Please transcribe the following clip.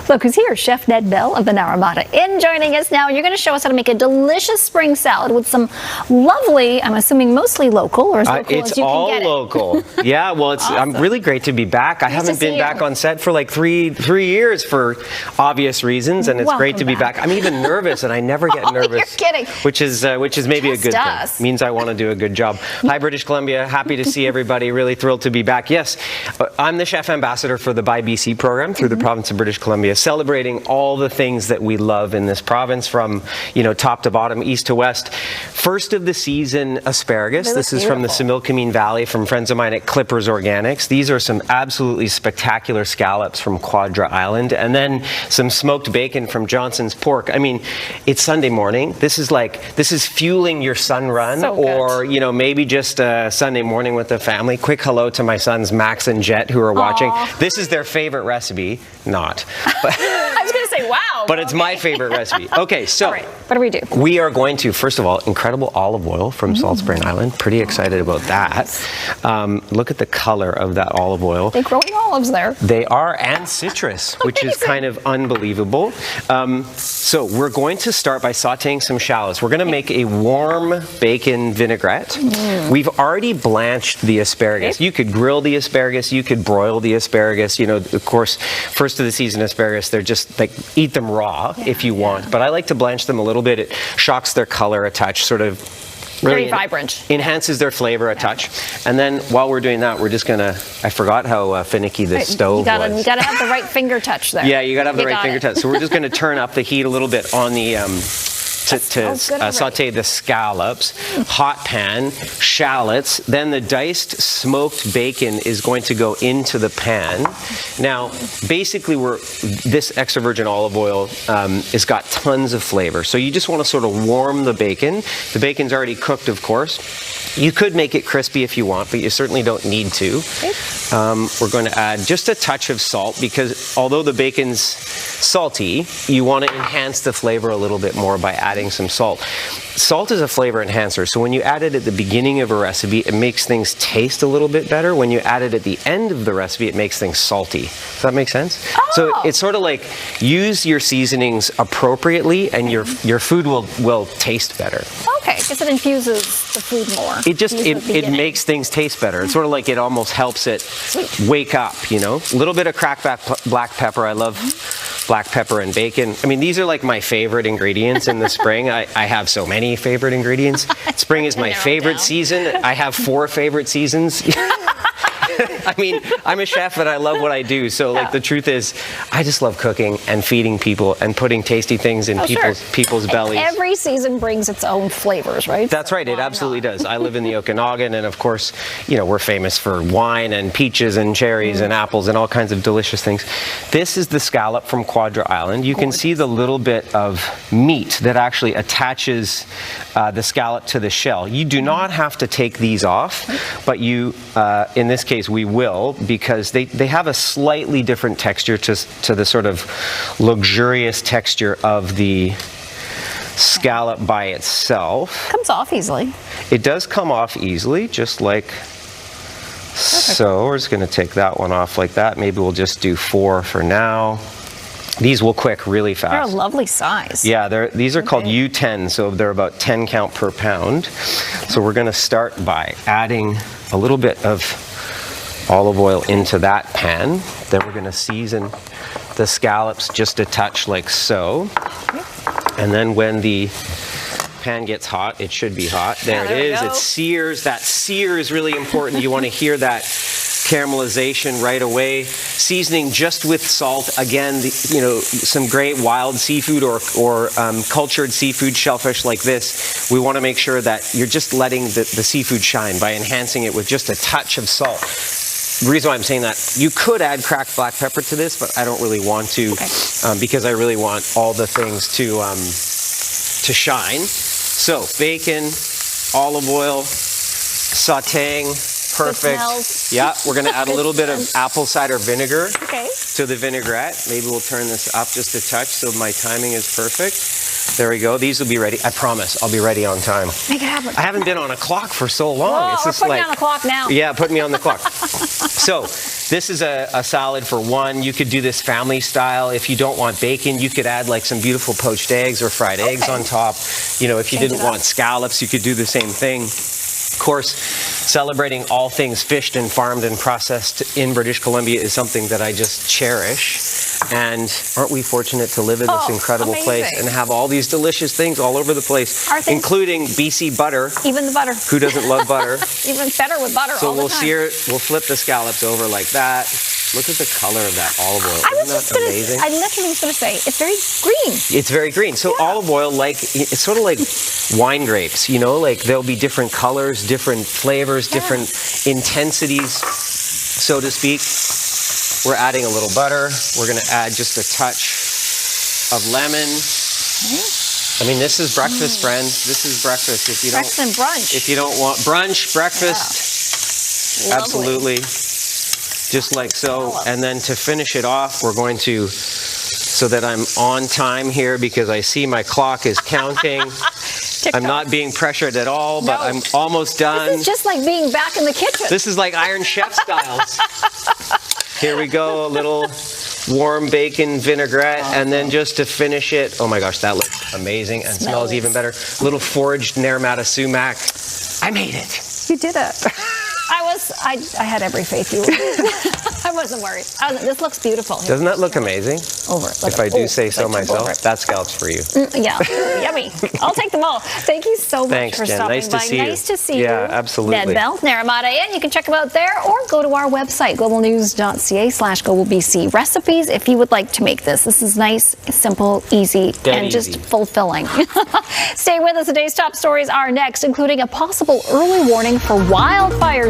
Look who's here, Chef Ned Bell of the Naramata in joining us now. You're going to show us how to make a delicious spring salad with some lovely, I'm assuming mostly local, or as local it's as you all can get local. It. Yeah, well, it's Awesome. I'm really great to be back. I haven't been back on set for like three years for obvious reasons, and it's great to be back. I'm even nervous, and I never get nervous. You're kidding. Which is maybe a good thing. Means I want to do a good job. Hi, British Columbia. Happy to see everybody. Really thrilled to be back. Yes, I'm the chef ambassador for the Buy BC program through the province of British Columbia, celebrating all the things that we love in this province, from top to bottom, east to west. First of the season asparagus. This is from the Similkameen Valley, from friends of mine at Clippers Organics. These are some absolutely spectacular scallops from Quadra Island, and then some smoked bacon from Johnson's Pork. I mean, it's Sunday morning. This is fueling your sun run, or maybe just a Sunday morning with the family. Quick hello to my sons Max and Jet, who are watching. This is their favorite recipe. Not. But I was going to say, wow. But it's my favorite recipe. Okay, so all right, what do we do? We are going to, first of all, incredible olive oil from Salt Spring Island. Pretty excited about that. Look at the color of that olive oil. They're growing olives there. They are, and citrus, which is kind of unbelievable. So we're going to start by sauteing some shallots. We're going to make a warm bacon vinaigrette. We've already blanched the asparagus. You could grill the asparagus. You could broil the asparagus. Of course, first of the season asparagus, they're just like, eat them raw if you want. But I like to blanch them a little bit. It shocks their color a touch, sort of really very vibrant. Enhances their flavor a touch. And then while we're doing that, we're just gonna, I forgot how finicky the stove was. You gotta have the right finger touch there. Yeah, you gotta have the right finger touch. So we're just gonna turn up the heat a little bit on the to saute the scallops. Hot pan, shallots, then the diced smoked bacon is going to go into the pan. Now, basically, this extra virgin olive oil has got tons of flavor. So you just want to sort of warm the bacon. The bacon's already cooked, of course. You could make it crispy if you want, but you certainly don't need to. We're going to add just a touch of salt, because although the bacon's salty, you want to enhance the flavor a little bit more by adding some salt. Salt is a flavor enhancer, so when you add it at the beginning of a recipe, it makes things taste a little bit better. When you add it at the end of the recipe, it makes things salty. Does that make sense? So it's sort of like, use your seasonings appropriately, and your food will taste better. Okay, because it infuses the food more. It makes things taste better. It's sort of like it almost helps it wake up, A little bit of cracked black pepper. I love black pepper and bacon. I mean, these are like my favorite ingredients in the spring. I have so many favorite ingredients. Spring is my favorite season. I have 4 favorite seasons. I mean, I'm a chef and I love what I do. So the truth is, I just love cooking and feeding people and putting tasty things in people's bellies. And every season brings its own flavors, right? That's right. It absolutely does. I live in the Okanagan, and of course, we're famous for wine and peaches and cherries and apples and all kinds of delicious things. This is the scallop from Quadra Island. You can see the little bit of meat that actually attaches the scallop to the shell. You do not have to take these off, but you, in this case, we will, because they have a slightly different texture to the sort of luxurious texture of the scallop by itself. Comes off easily. It does come off easily, just like so. We're just going to take that one off like that. Maybe we'll just do 4 for now. These will cook really fast. They're a lovely size. Yeah, these are called U10, so they're about 10 count per pound. So we're going to start by adding a little bit of olive oil into that pan. Then we're going to season the scallops just a touch, like so. And then when the pan gets hot, it should be hot. There it is. It sears. That sear is really important. You want to hear that caramelization right away. Seasoning just with salt. Again, some great wild seafood or cultured seafood, shellfish like this. We want to make sure that you're just letting the seafood shine by enhancing it with just a touch of salt. The reason why I'm saying that, you could add cracked black pepper to this, but I don't really want to, because I really want all the things to shine. So bacon, olive oil, sautéing, perfect. Yeah, we're going to add a little bit of apple cider vinegar to the vinaigrette. Maybe we'll turn this up just a touch so my timing is perfect. There we go. These will be ready. I promise I'll be ready on time. Make it happen. I haven't been on a clock for so long. Whoa, it's we're just putting like, you on the clock now. Yeah, put me on the clock. So this is a salad for one. You could do this family style. If you don't want bacon, you could add like some beautiful poached eggs or fried eggs on top. You know, if you didn't want scallops, you could do the same thing. Of course, celebrating all things fished and farmed and processed in British Columbia is something that I just cherish. And aren't we fortunate to live in this incredible place and have all these delicious things all over the place, including BC butter. Even the butter. Who doesn't love butter? Even better with butter all the time. So we'll flip the scallops over like that. Look at the color of that olive oil. Isn't that amazing? I literally was going to say, it's very green. It's very green. So olive oil, it's sort of like wine grapes, you know, like there'll be different colors, different flavors, different intensities, so to speak. We're adding a little butter. We're going to add just a touch of lemon. I mean, this is breakfast, friends. This is breakfast. If you don't, breakfast and brunch. If you don't want brunch, breakfast, absolutely. Just like so. And then to finish it off, we're going to, so that I'm on time here because I see my clock is counting. I'm not being pressured at all, but I'm almost done. This is just like being back in the kitchen. This is like Iron Chef styles. Here we go, a little warm bacon vinaigrette, and then just to finish it, oh my gosh, that looks amazing and smells even better. Little foraged Naramata sumac. I made it. You did it. I had every faith you would. I wasn't worried. This looks beautiful. Doesn't that look amazing? If I do say so myself, that's scallops for you. Yeah, yummy. I'll take them all. Thank you so much for stopping by. Nice to see you. Yeah, absolutely. Ned Bell, Naramata Inn. You can check them out there or go to our website, globalnews.ca/globalbc recipes if you would like to make this. This is nice, simple, easy, and just fulfilling. Stay with us. Today's top stories are next, including a possible early warning for wildfires